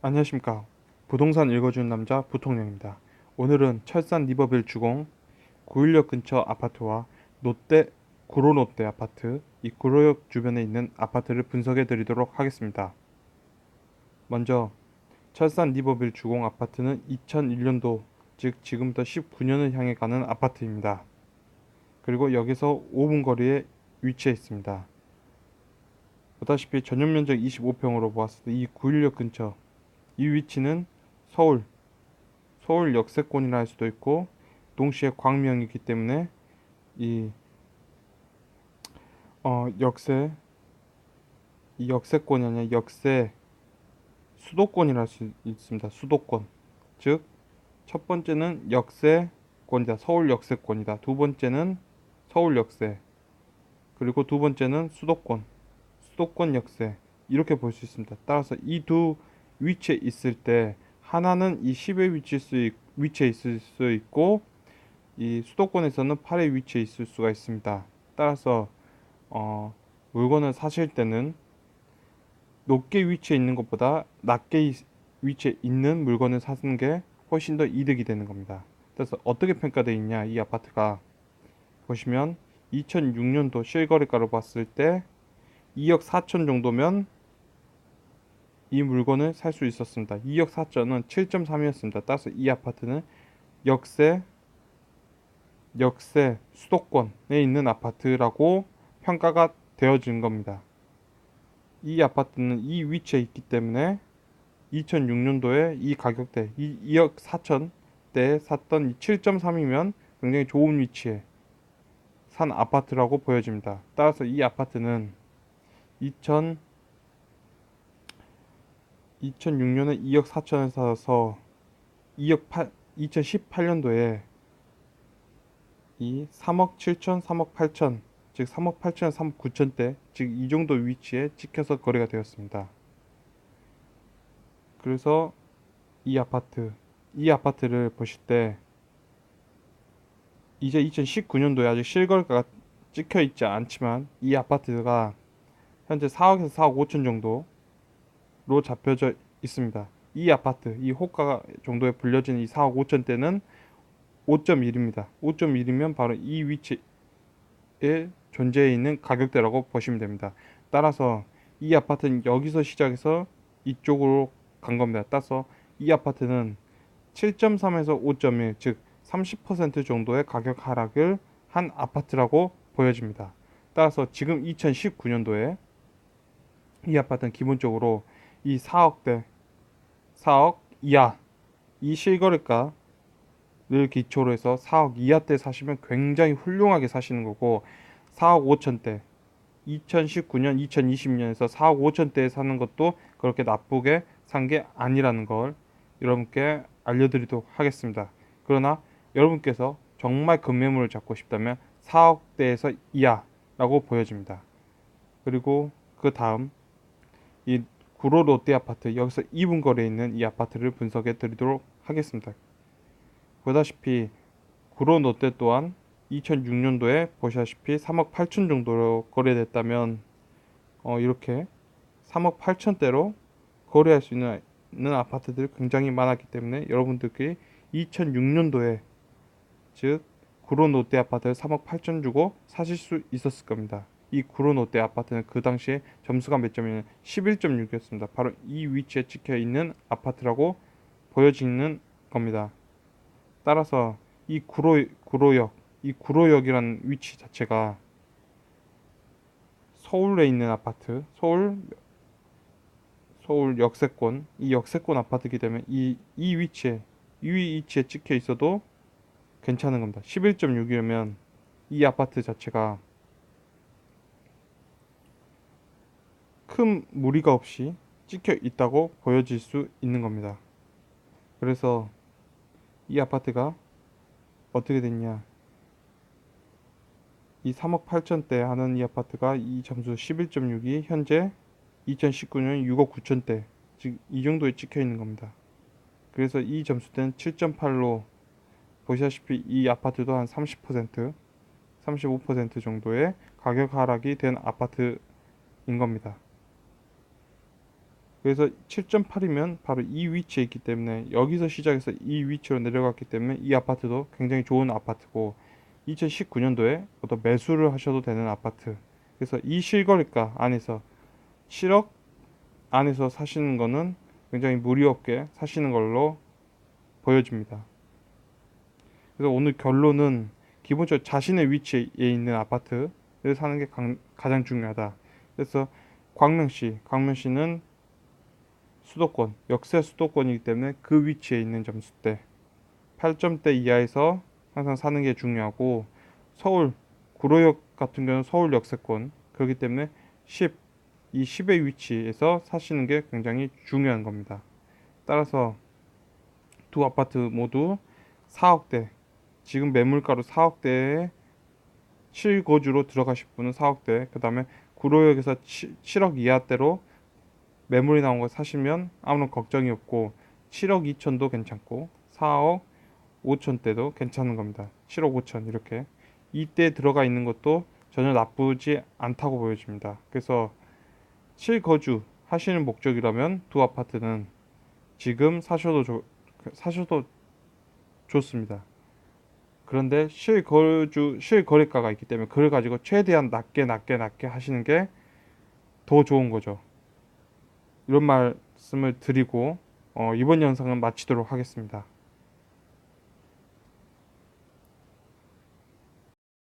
안녕하십니까. 부동산 읽어주는 남자 부통령입니다. 오늘은 철산 리버빌 주공 916 근처 아파트와 롯데 구로롯데 아파트, 이 구로역 주변에 있는 아파트를 분석해 드리도록 하겠습니다. 먼저 철산 리버빌 주공 아파트는 2001년도, 즉 지금부터 19년을 향해 가는 아파트입니다. 그리고 여기서 5분 거리에 위치해 있습니다. 보다시피 전용 면적 25평으로 보았을 때 이 916 근처, 이 위치는 서울 역세권이라 할 수도 있고 동시에 광명이기 때문에 이 역세, 이 역세권이 아니라 역세 수도권이라 할 수 있습니다. 수도권. 즉 첫 번째는 역세권이다. 서울 역세권이다. 두 번째는 서울 역세. 그리고 두 번째는 수도권 역세. 이렇게 볼 수 있습니다. 따라서 이 두 위치에 있을 때 하나는 이 10에 위치해 있을 수 있고 이 수도권에서는 8에 위치해 있을 수가 있습니다. 따라서 물건을 사실 때는 높게 위치해 있는 것보다 낮게 위치해 있는 물건을 사는 게 훨씬 더 이득이 되는 겁니다. 그래서 어떻게 평가되어 있냐, 이 아파트가 보시면 2006년도 실거래가로 봤을 때 2억 4천 정도면 이 물건을 살 수 있었습니다. 2억 4천은 7.3이었습니다. 따라서 이 아파트는 역세 수도권에 있는 아파트라고 평가가 되어진 겁니다. 이 아파트는 이 위치에 있기 때문에 2006년도에 이 가격대 2억 4천대에 샀던 이 7.3이면 굉장히 좋은 위치에 산 아파트라고 보여집니다. 따라서 이 아파트는 2006년에 2억 4천에 사서 2018년도에 이 3억 7천, 3억 8천, 즉 3억 8천, 3억 9천대, 즉 이 정도 위치에 찍혀서 거래가 되었습니다. 그래서 이 아파트를 보실 때 이제 2019년도에 아직 실거래가가 찍혀 있지 않지만 이 아파트가 현재 4억에서 4억 5천 정도로 잡혀져 있습니다. 이 아파트, 이 호가 정도에 불려진 이 4억 5천대는 5.1입니다. 5.1이면 바로 이 위치에 존재해 있는 가격대라고 보시면 됩니다. 따라서 이 아파트는 여기서 시작해서 이쪽으로 간 겁니다. 따라서 이 아파트는 7.3에서 5.1, 즉 30% 정도의 가격 하락을 한 아파트라고 보여집니다. 따라서 지금 2019년도에 이 아파트는 기본적으로 이 4억대, 4억 이하, 이 실거래가를 기초로 해서 4억 이하대 사시면 굉장히 훌륭하게 사시는 거고, 4억 5천대, 2019년, 2020년에서 4억 5천대에 사는 것도 그렇게 나쁘게 산 게 아니라는 걸 여러분께 알려드리도록 하겠습니다. 그러나 여러분께서 정말 급매물을 잡고 싶다면 4억대에서 이하라고 보여집니다. 그리고 그 다음 이 구로 롯데 아파트, 여기서 2분 거리에 있는 이 아파트를 분석해 드리도록 하겠습니다. 보다시피 구로 롯데 또한 2006년도에 보시다시피 3억 8천 정도로 거래됐다면 이렇게 3억 8천대로 거래할 수 있는 아파트들이 굉장히 많았기 때문에 여러분들끼리 2006년도에 즉 구로 롯데 아파트를 3억 8천 주고 사실 수 있었을 겁니다. 이 구로 롯데 아파트는 그 당시에 점수가 몇 점이냐면 11.6이었습니다. 바로 이 위치에 찍혀 있는 아파트라고 보여지는 겁니다. 따라서 이 구로역이라는 위치 자체가 서울에 있는 아파트, 서울 역세권, 이 역세권 아파트이기 때문에 이 위치에 찍혀 있어도 괜찮은 겁니다. 11.6이면 이 아파트 자체가 큰 무리가 없이 찍혀 있다고 보여질 수 있는 겁니다. 그래서 이 아파트가 어떻게 됐냐? 이 3억 8천대 하는 이 아파트가 이 점수 11.6이 현재 2019년 6억 9천대, 즉 이 정도에 찍혀 있는 겁니다. 그래서 이 점수대는 7.8로 보시다시피 이 아파트도 한 30%, 35% 정도의 가격 하락이 된 아파트인 겁니다. 그래서 7.8이면 바로 이 위치에 있기 때문에 여기서 시작해서 이 위치로 내려갔기 때문에 이 아파트도 굉장히 좋은 아파트고 2019년도에 또 매수를 하셔도 되는 아파트. 그래서 이 실거래가 안에서 7억 안에서 사시는 거는 굉장히 무리 없게 사시는 걸로 보여집니다. 그래서 오늘 결론은 기본적으로 자신의 위치에 있는 아파트를 사는 게 가장 중요하다. 그래서 광명시는 수도권, 역세 수도권이기 때문에 그 위치에 있는 점수대 8점대 이하에서 항상 사는 게 중요하고 서울 구로역 같은 경우는 서울 역세권 그렇기 때문에 10, 이 10의 위치에서 사시는 게 굉장히 중요한 겁니다. 따라서 두 아파트 모두 4억대 지금 매물가로 4억대에 실거주로 들어가실 분은 4억대 그 다음에 구로역에서 7억 이하대로 매물이 나온 거 사시면 아무런 걱정이 없고 7억 2천도 괜찮고 4억 5천대도 괜찮은 겁니다. 7억 5천 이렇게 이때 들어가 있는 것도 전혀 나쁘지 않다고 보여집니다. 그래서 실거주 하시는 목적이라면 두 아파트는 지금 사셔도 좋습니다. 그런데 실거래가가 있기 때문에 그걸 가지고 최대한 낮게 하시는 게 더 좋은 거죠. 이런 말씀을 드리고 이번 영상은 마치도록 하겠습니다.